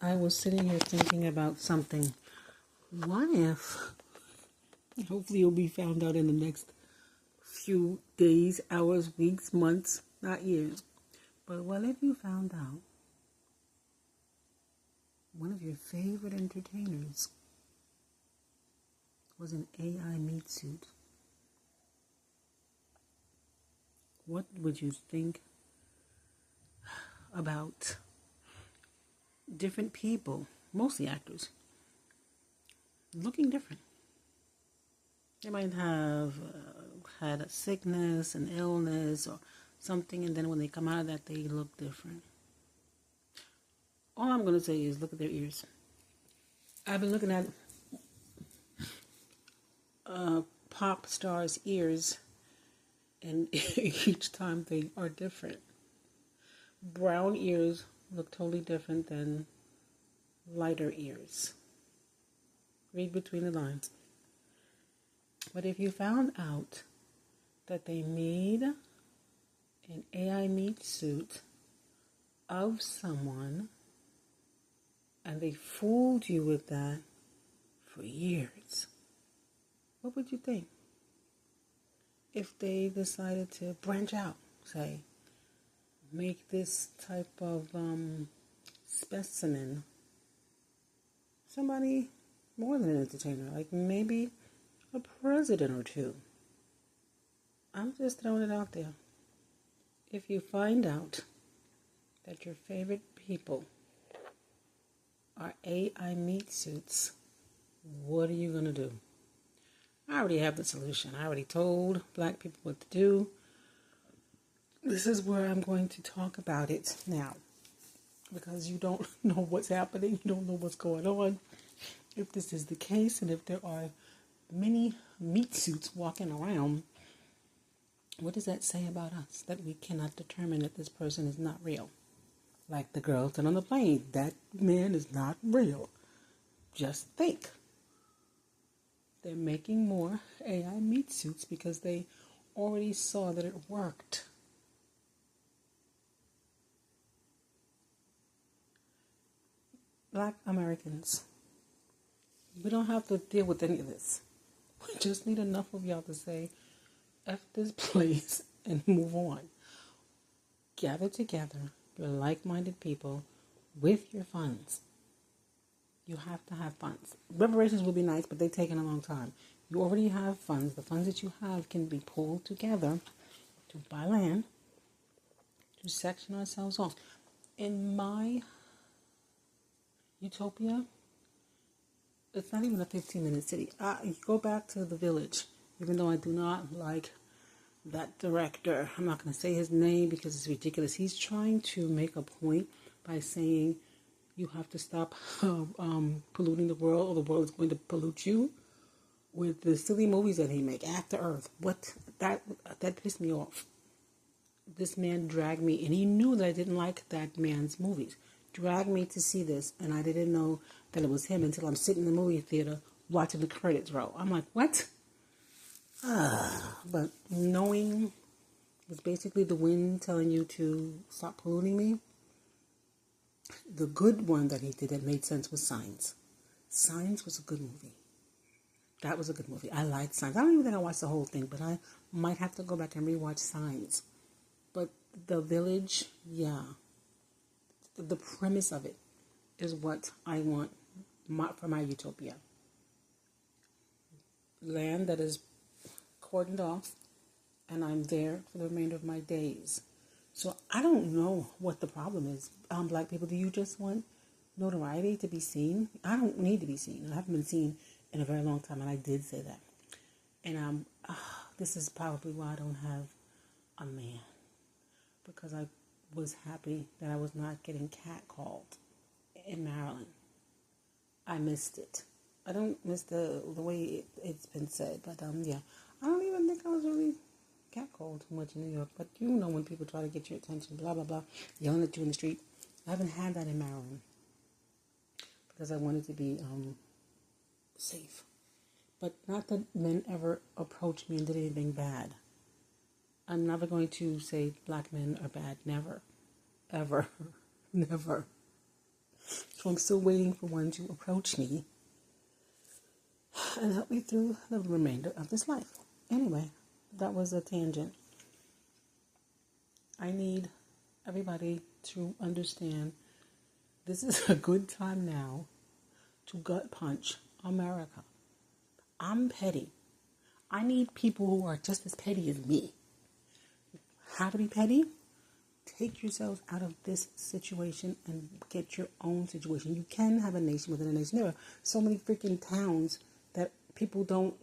I was sitting here thinking about something. What if, hopefully it'll be found out in the next few days, hours, weeks, months, not years, but what if you found out one of your favorite entertainers was an AI meat suit? What would you think about different people, mostly actors, looking different? They might have had a sickness, an illness, or something, and then when they come out of that, they look different. All I'm going to say is look at their ears. I've been looking at pop stars' ears, and each time they are different. Brown ears look totally different than lighter ears. Read between the lines. But if you found out that they made an AI meat suit of someone and they fooled you with that for years, what would you think? If they decided to branch out, say, make this type of specimen somebody more than an entertainer, like maybe a president or two. I'm just throwing it out there. If you find out that your favorite people are AI meat suits, what are you going to do? I already have the solution. I already told black people what to do. This is where I'm going to talk about it now. Because you don't know what's happening. You don't know what's going on. If this is the case, and if there are many meat suits walking around, what does that say about us? That we cannot determine that this person is not real. Like the girl said on the plane, that man is not real. Just think. They're making more AI meat suits because they already saw that it worked. Black Americans, we don't have to deal with any of this. We just need enough of y'all to say, F this place and move on. Gather together your like-minded people with your funds. You have to have funds. Reparations will be nice, but they're taking a long time. You already have funds. The funds that you have can be pulled together to buy land, to section ourselves off. In my utopia, it's not even a 15-minute city. You go back to The Village, even though I do not like that director. I'm not going to say his name because it's ridiculous. He's trying to make a point by saying you have to stop polluting the world, or the world is going to pollute you, with the silly movies that he make. After Earth, what that pissed me off. This man dragged me, and he knew that I didn't like that man's movies. Dragged me to see this, and I didn't know that it was him until I'm sitting in the movie theater watching the credits roll. I'm like, what? But knowing it's basically the wind telling you to stop polluting me. The good one that he did that made sense was Signs. Signs was a good movie. That was a good movie. I liked Signs. I don't even think I watched the whole thing, but I might have to go back and rewatch Signs. But The Village, yeah. The premise of it is what I want for my utopia. Land that is cordoned off, and I'm there for the remainder of my days. So I don't know what the problem is. Black people, do you just want notoriety to be seen? I don't need to be seen. I haven't been seen in a very long time, and I did say that. And this is probably why I don't have a man, because I was happy that I was not getting catcalled in Maryland. I missed it. I don't miss the way it's been said, but yeah, I don't even think I was really catcalled too much in New York. But you know, when people try to get your attention, blah blah blah, yelling at you in the street. I haven't had that in Maryland because I wanted to be safe. But not that men ever approached me and did anything bad. I'm never going to say black men are bad. Never. Ever. Never. So I'm still waiting for one to approach me and help me through the remainder of this life. Anyway, that was a tangent. I need everybody to understand this is a good time now to gut punch America. I'm petty. I need people who are just as petty as me. How to be petty? Take yourselves out of this situation and get your own situation. You can have a nation within a nation. There are so many freaking towns that people don't,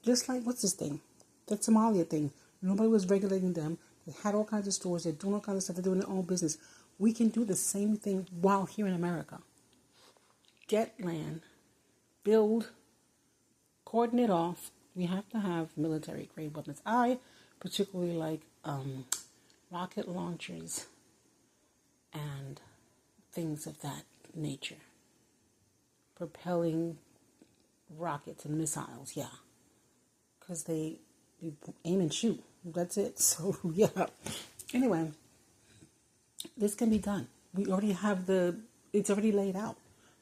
just like, what's this thing? That Somalia thing. Nobody was regulating them. They had all kinds of stores. They're doing all kinds of stuff. They're doing their own business. We can do the same thing while here in America. Get land, build, cordon it off. We have to have military grade weapons. I particularly like rocket launchers and things of that nature. Propelling rockets and missiles, yeah. Because they aim and shoot. That's it. So, yeah. Anyway, this can be done. We already have it's already laid out.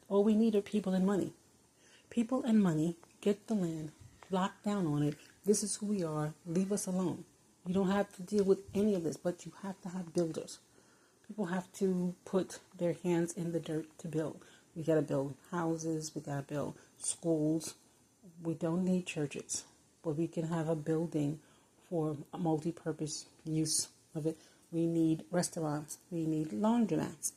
All we need are people and money. People and money, get the land, lock down on it. This is who we are. Leave us alone. You don't have to deal with any of this, but you have to have builders. People have to put their hands in the dirt to build. We got to build houses. We got to build schools. We don't need churches, but we can have a building for a multi-purpose use of it. We need restaurants. We need laundromats.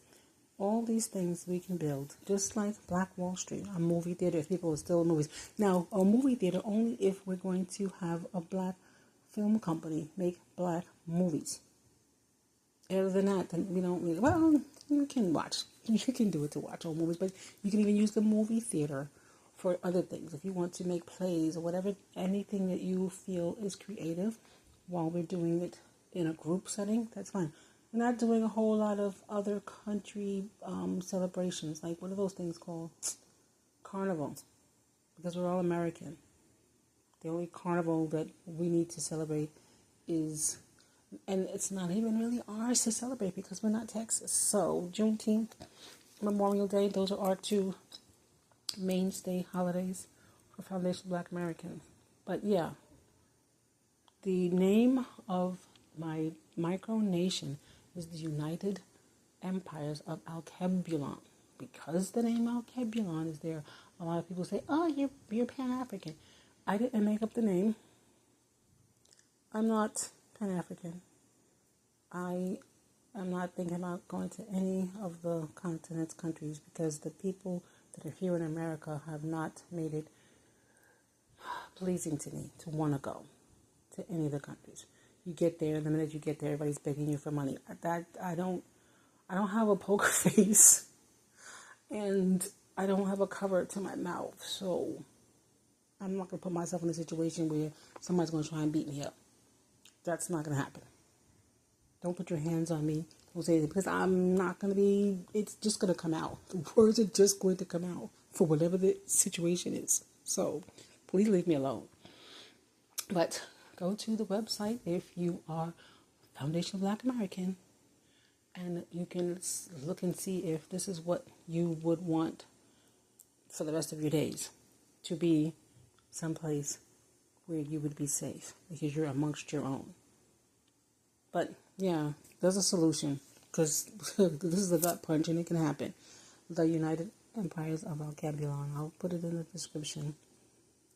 All these things we can build, just like Black Wall Street, a movie theater, if people are still in movies. Now, a movie theater only if we're going to have a black film company make black movies. Other than that, then we don't need, well, you can watch. You can do it to watch all movies, but you can even use the movie theater for other things. If you want to make plays or whatever, anything that you feel is creative while we're doing it in a group setting, that's fine. We're not doing a whole lot of other country celebrations. Like, what are those things called? Carnival. Because we're all American. The only carnival that we need to celebrate is, and it's not even really ours to celebrate because we're not Texas. So, Juneteenth, Memorial Day, those are our two mainstay holidays for Foundation Black Americans. But yeah, the name of my micronation is the United Empires of Alkebulan. Because the name Alkebulan is there, a lot of people say, oh, you're Pan-African. I didn't make up the name. I'm not Pan-African. I am not thinking about going to any of the continent's countries because the people that are here in America have not made it pleasing to me to want to go to any of the countries. You get there, and the minute you get there, everybody's begging you for money. I don't have a poker face, and I don't have a cover to my mouth, so I'm not going to put myself in a situation where somebody's going to try and beat me up. That's not going to happen. Don't put your hands on me. Don't say it because I'm not going to be, it's just going to come out. The words are just going to come out for whatever the situation is. So please leave me alone. But go to the website if you are Foundation Black American, and you can look and see if this is what you would want for the rest of your days, to be someplace where you would be safe because you're amongst your own. But yeah, there's a solution because this is a gut punch and it can happen. The United Empires of Alkebulan. I'll put it in the description.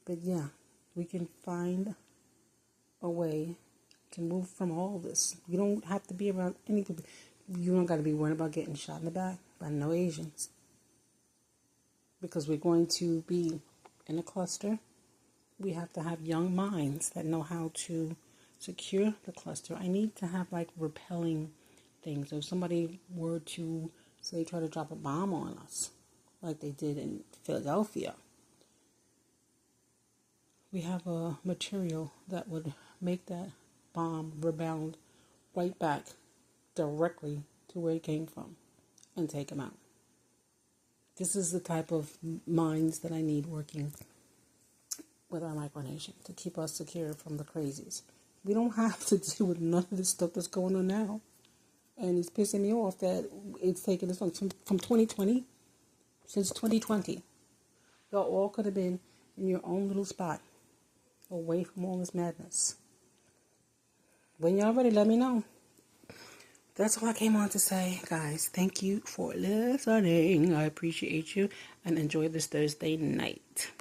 But yeah, we can find a way to move from all this. You don't have to be around any people. You don't got to be worried about getting shot in the back by no Asians. Because we're going to be in a cluster. We have to have young minds that know how to secure the cluster. I need to have like repelling things. If somebody were to, say, try to drop a bomb on us, like they did in Philadelphia, we have a material that would make that bomb rebound right back directly to where it came from and take them out. This is the type of minds that I need working with our micronation to keep us secure from the crazies. We don't have to deal with none of this stuff that's going on now. And it's pissing me off that it's taking this long. From 2020 since 2020. Y'all all could have been in your own little spot, away from all this madness. When y'all ready, let me know. That's all I came on to say, guys. Thank you for listening. I appreciate you, and enjoy this Thursday night.